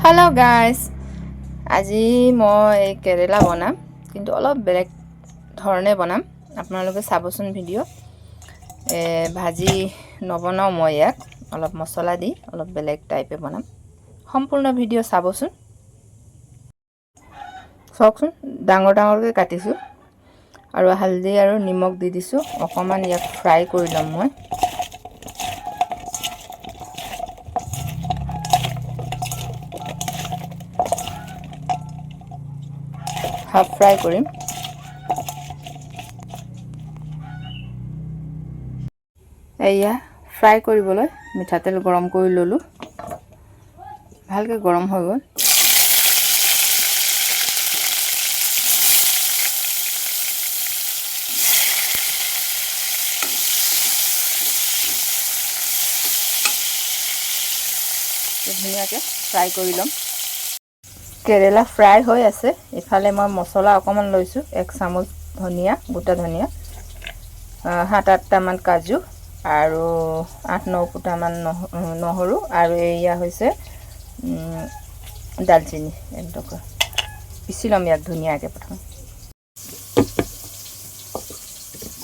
hello guys আজি মই কেৰেলা বনাম কিন্তু অলপ বেলেগ ধৰণে বনাম আপোনালোকে চাবচোন ভিডিও ভাজি নবনাও মই ইয়াক অলপ মছলা দি অলপ বেলেগ টাইপে বনাম সম্পূৰ্ণ ভিডিও চাবচোন চাওকচোন ডাঙৰ ডাঙৰকৈ কাটিছো আৰু হালধি আৰু নিমখ দি দিছো অকমান ইয়াক ফ্ৰাই কৰি লম মই হাফ ফ্ৰাই কৰিম এয়া ফ্ৰাই কৰিবলৈ মিঠাতেল গৰম কৰি ললো ভালকে গৰম হৈ গল ধুনীয়াকৈ ফ্ৰাই কৰি লম কেৰেলা ফ্ৰাই হৈ আছে ইফালে মই মছলা অকমান লৈছো 1 চামুচ ধনিয়া গোটা ধনিয়া 7-8টা মান কাজু আৰু 8-9 ফুটা মান নহৰু আৰু এয়া হৈছে দালচিনি এটকা পিছি লম ইয়াক ধুনীয়াকৈ প্ৰথম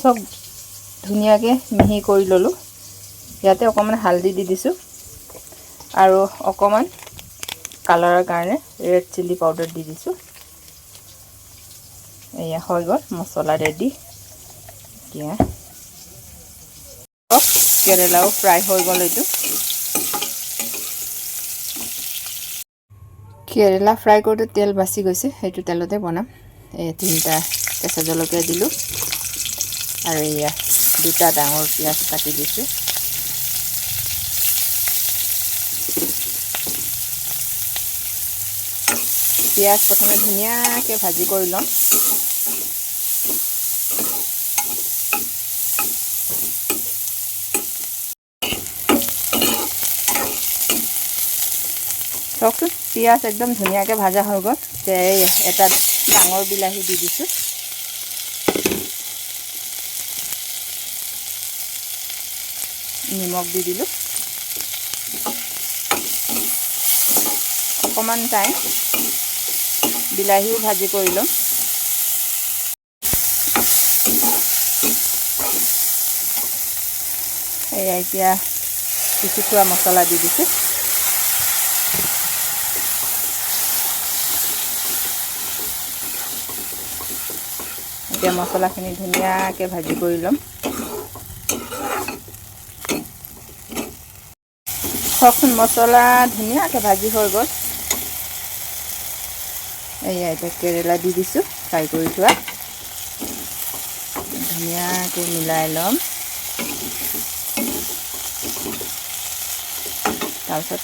সব ধুনীয়াকৈ মিহি কৰি ললো ইয়াতে অকমান হালধি দি দিছো আৰু অকমান কালাৰৰ কাৰণে ৰেড চিলি পাউডাৰ দি দিছো এয়া হৈ গল মছলা ৰেডি এতিয়া কেৰেলাও ফ্ৰাই হৈ গল এটো কেৰেলা ফ্ৰাই কৰোতে তেল বাছি গৈছে হেতু তেলতে বনাম এই তিনটা কেঁচা জলকীয়া দিলো আৰু এয়া দুটা ডাঙৰ পিয়াজ কাটি দিছো পিয়াজ প্ৰথমে ধুনীয়াকৈ ভাজি কৰি লম চাওকচোন পিয়াজ একদম ধুনীয়াকৈ ভাজা হৈ গল এটা ডাঙৰ বিলাহী দি দিছো নিমখ দি দিলো অকমান টাইম বিলাহীও ভাজি কৰি লম এতিয়া কিছু থোৱা মছলা দি দিছো এতিয়া মছলাখিনি ধুনীয়াকৈ ভাজি কৰি লম সখন মছলা ধুনীয়াকৈ ভাজি হৈ গল এয়া এতিয়া কেৰেলা দি দিছো ফ্ৰাই কৰি থোৱা ধুনীয়াকৈ মিলাই লম তাৰপিছত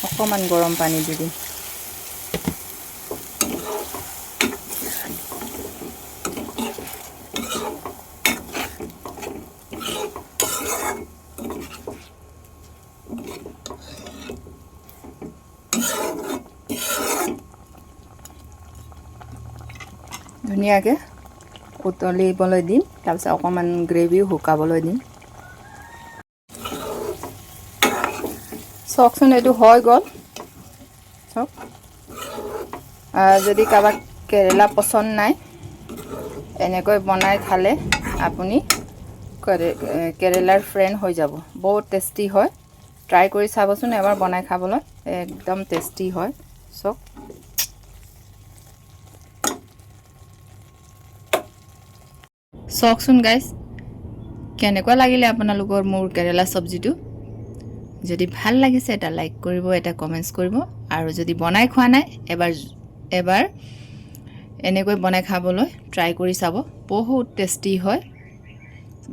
অকমান গৰম পানী দি দিম ধুনীয়াকৈ উতলিবলৈ দিম তাৰপিছত অকমান গ্ৰেভিও শুকাবলৈ দিম চাওকচোন এইটো হৈ গল চাওক যদি কাবাক কেৰেলা পছন্দ নাই এনেকৈ বনাই খালে আপুনি কেৰেলাৰ ফ্ৰেন্ড হৈ যাব বহুত টেস্টি হয় ট্ৰাই কৰি চাবচোন এবাৰ বনাই খাবলৈ একদম টেস্টি হয় চাওক চাওকচোন গাইস কেনেকুৱা লাগিলে আপোনালোকৰ মোৰ কেৰেলা সবজিটো যদি ভাল লাগিছে এটা লাইক কৰিব এটা কমেন্টস কৰিব আৰু যদি বনাই খোৱা নাই এবাৰ এনেকৈ বনাই খাবলৈ ট্ৰাই কৰি চাব বহুত টেস্টি হয়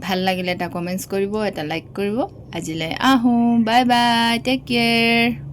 ভাল লাগিলে এটা কমেন্টস কৰিব এটা লাইক কৰিব আজিলৈ আহো বাই বাই টেক কেয়াৰ